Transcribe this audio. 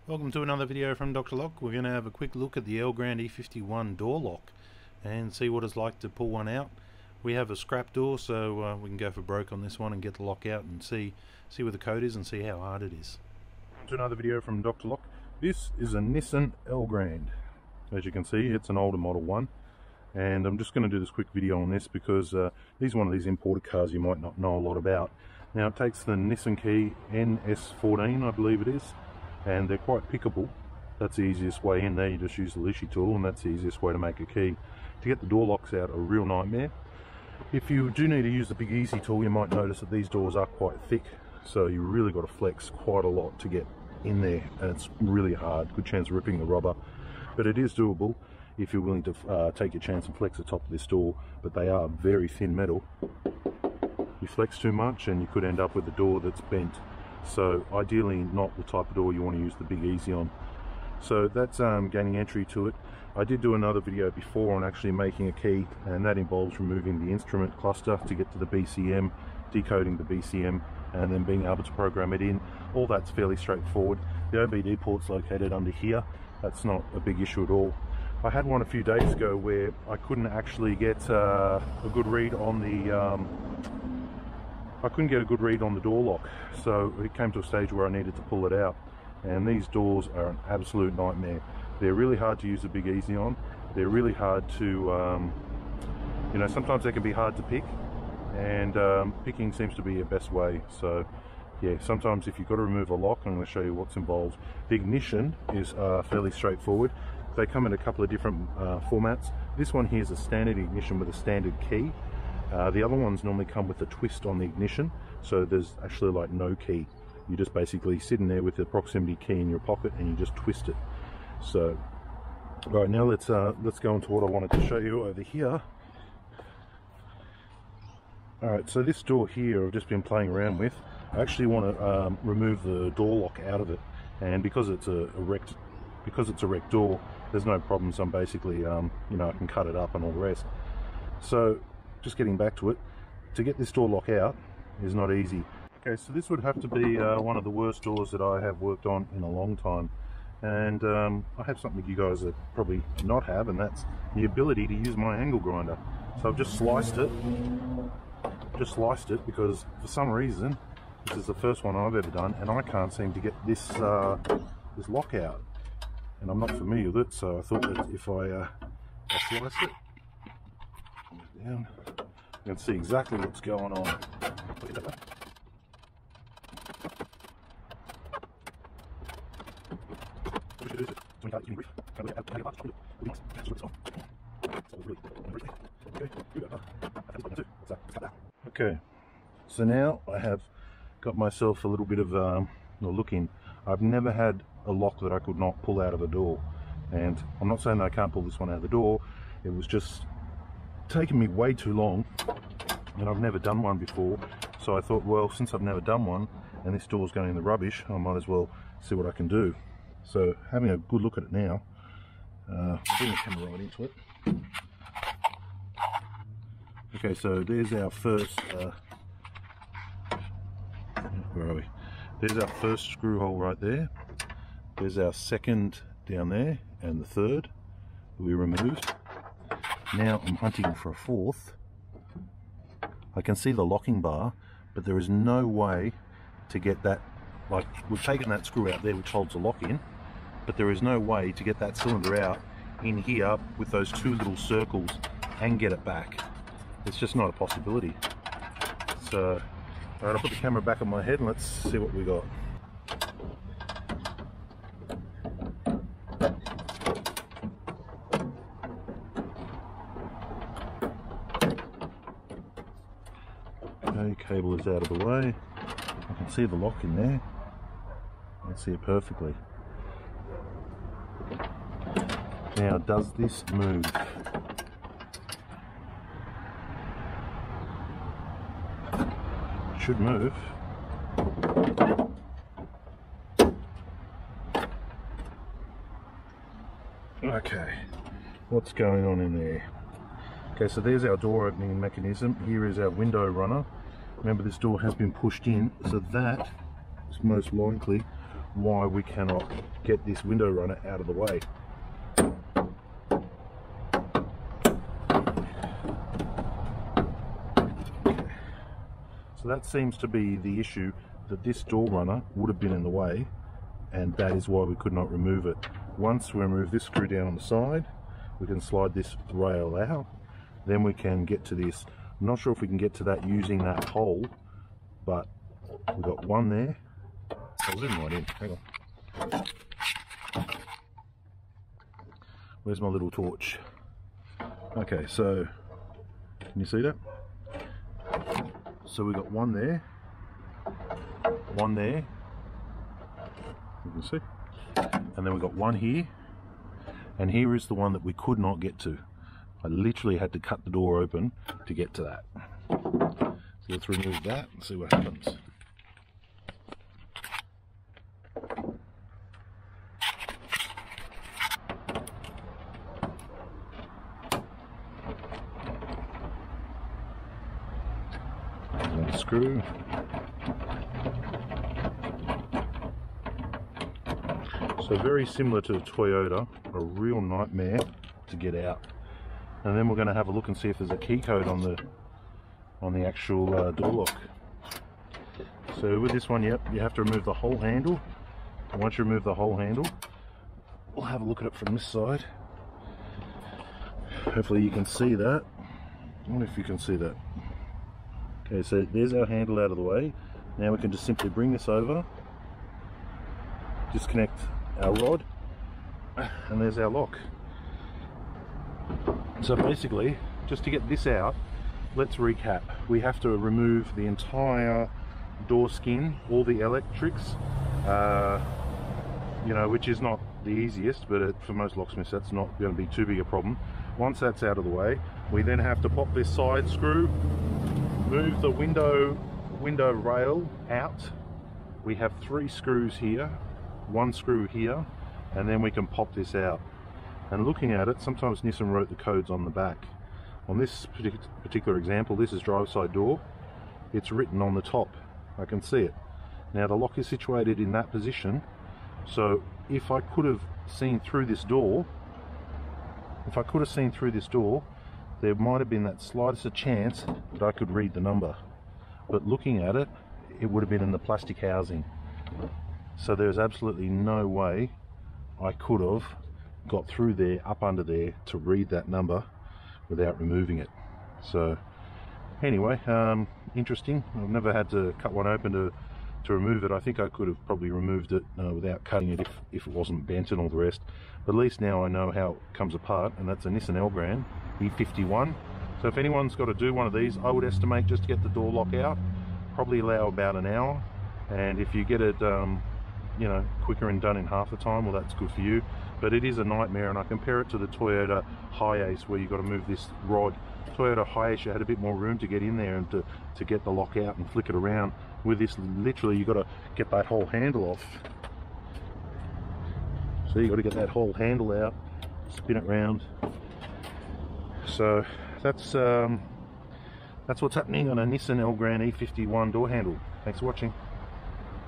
Welcome to another video from Dr. Lock. We're going to have a quick look at the Elgrand E51 door lock and see what it's like to pull one out. We have a scrap door, so we can go for broke on this one and get the lock out and see where the code is and see how hard it is. To another video from Dr. Lock. This is a Nissan Elgrand. As you can see, it's an older model one, and I'm just going to do this quick video on this because this is one of these imported cars you might not know a lot about. Now, it takes the Nissan key NS14, I believe it is, and they're quite pickable. That's the easiest way in there. You just use the Lishi tool, and that's the easiest way to make a key. To get the door locks out, a real nightmare. If you do need to use the big easy tool, you might notice that these doors are quite thick, so you really got to flex quite a lot to get in there, and it's really hard. Good chance of ripping the rubber, but it is doable if you're willing to take your chance and flex the top of this door. But they are very thin metal. You flex too much and you could end up with a door that's bent. So ideally not the type of door you want to use the big easy on. So that's gaining entry to it. I did do another video before on actually making a key, and that involves removing the instrument cluster to get to the BCM, decoding the BCM, and then being able to program it in. All that's fairly straightforward. The OBD port's located under here. That's not a big issue at all. I had one a few days ago where I couldn't actually get a good read on the door lock, so it came to a stage where I needed to pull it out, and these doors are an absolute nightmare. They're really hard to use a big easy on. They're really hard to, you know, sometimes they can be hard to pick, and picking seems to be your best way. So yeah, sometimes if you've got to remove a lock, I'm going to show you what's involved. The ignition is fairly straightforward. They come in a couple of different formats. This one here is a standard ignition with a standard key. The other ones normally come with a twist on the ignition, so there's actually like no key. You just basically sit in there with the proximity key in your pocket and you just twist it. So right now let's go into what I wanted to show you over here. Alright, so this door here I've just been playing around with. I actually want to remove the door lock out of it, and because it's a wrecked door, there's no problems. I'm basically you know, I can cut it up and all the rest. So just getting back to it, to get this door lock out is not easy. Okay, so this would have to be one of the worst doors that I have worked on in a long time, and I have something you guys that probably not have, and that's the ability to use my angle grinder. So I've just sliced it because for some reason this is the first one I've ever done, and I can't seem to get this this lock out, and I'm not familiar with it. So I thought that if I slice it down, you can see exactly what's going on. Okay, so now I have got myself a little bit of a look in. I've never had a lock that I could not pull out of a door, and I'm not saying that I can't pull this one out of the door. It was just taken me way too long, and I've never done one before. So I thought, well, since I've never done one and this door's going in the rubbish, I might as well see what I can do. So having a good look at it now, bring the camera right into it. Okay, so there's our first where are we? There's our first screw hole right there. There's our second down there, and the third we removed. Now I'm hunting for a fourth. I can see the locking bar, but there is no way to get that. Like, we've taken that screw out there which holds the lock in, but there is no way to get that cylinder out in here with those two little circles and get it back. It's just not a possibility. So alright, I'll put the camera back on my head and let's see what we got. Okay, cable is out of the way. I can see the lock in there. I can see it perfectly. Now, does this move? It should move. Okay, what's going on in there? Okay, so there's our door opening mechanism. Here is our window runner. Remember, this door has been pushed in, so that is most likely why we cannot get this window runner out of the way. So that seems to be the issue, that this door runner would have been in the way, and that is why we could not remove it. Once we remove this screw down on the side, we can slide this rail out, then we can get to this. I'm not sure if we can get to that using that hole, but we've got one there. Oh, let him right in, hang on. Where's my little torch? Okay, so, can you see that? So we've got one there, you can see, and then we've got one here, and here is the one that we could not get to. I literally had to cut the door open to get to that. So let's remove that and see what happens. Another screw. So very similar to a Toyota, a real nightmare to get out. And then we're going to have a look and see if there's a key code on the actual door lock. So with this one, yep, you have to remove the whole handle. And once you remove the whole handle, we'll have a look at it from this side. Hopefully you can see that. I wonder if you can see that. Okay, so there's our handle out of the way. Now we can just simply bring this over, disconnect our rod, and there's our lock. So basically, just to get this out, let's recap. We have to remove the entire door skin, all the electrics, you know, which is not the easiest, but for most locksmiths that's not going to be too big a problem. Once that's out of the way, we then have to pop this side screw, move the window rail out. We have 3 screws here, 1 screw here, and then we can pop this out. And looking at it, sometimes Nissan wrote the codes on the back. On this particular example, this is driver's side door. It's written on the top. I can see it. Now the lock is situated in that position, so if I could have seen through this door, there might have been that slightest a chance that I could read the number. But looking at it, it would have been in the plastic housing. So there's absolutely no way I could have got through there, up under there, to read that number without removing it. So anyway, interesting. I've never had to cut one open to remove it. I think I could have probably removed it without cutting it if it wasn't bent and all the rest. But at least now I know how it comes apart, and that's a Nissan Elgrand E51. So if anyone's got to do one of these, I would estimate, just to get the door lock out, probably allow about an hour. And if you get it you know, quicker and done in half the time, well, that's good for you. But it is a nightmare, and I compare it to the Toyota Hiace, where you've got to move this rod. Toyota Hiace, you had a bit more room to get in there and to get the lock out and flick it around. With this, literally, you've got to get that whole handle off. So you've got to get that whole handle out, spin it round. So that's what's happening on a Nissan Elgrand E51 door handle. Thanks for watching.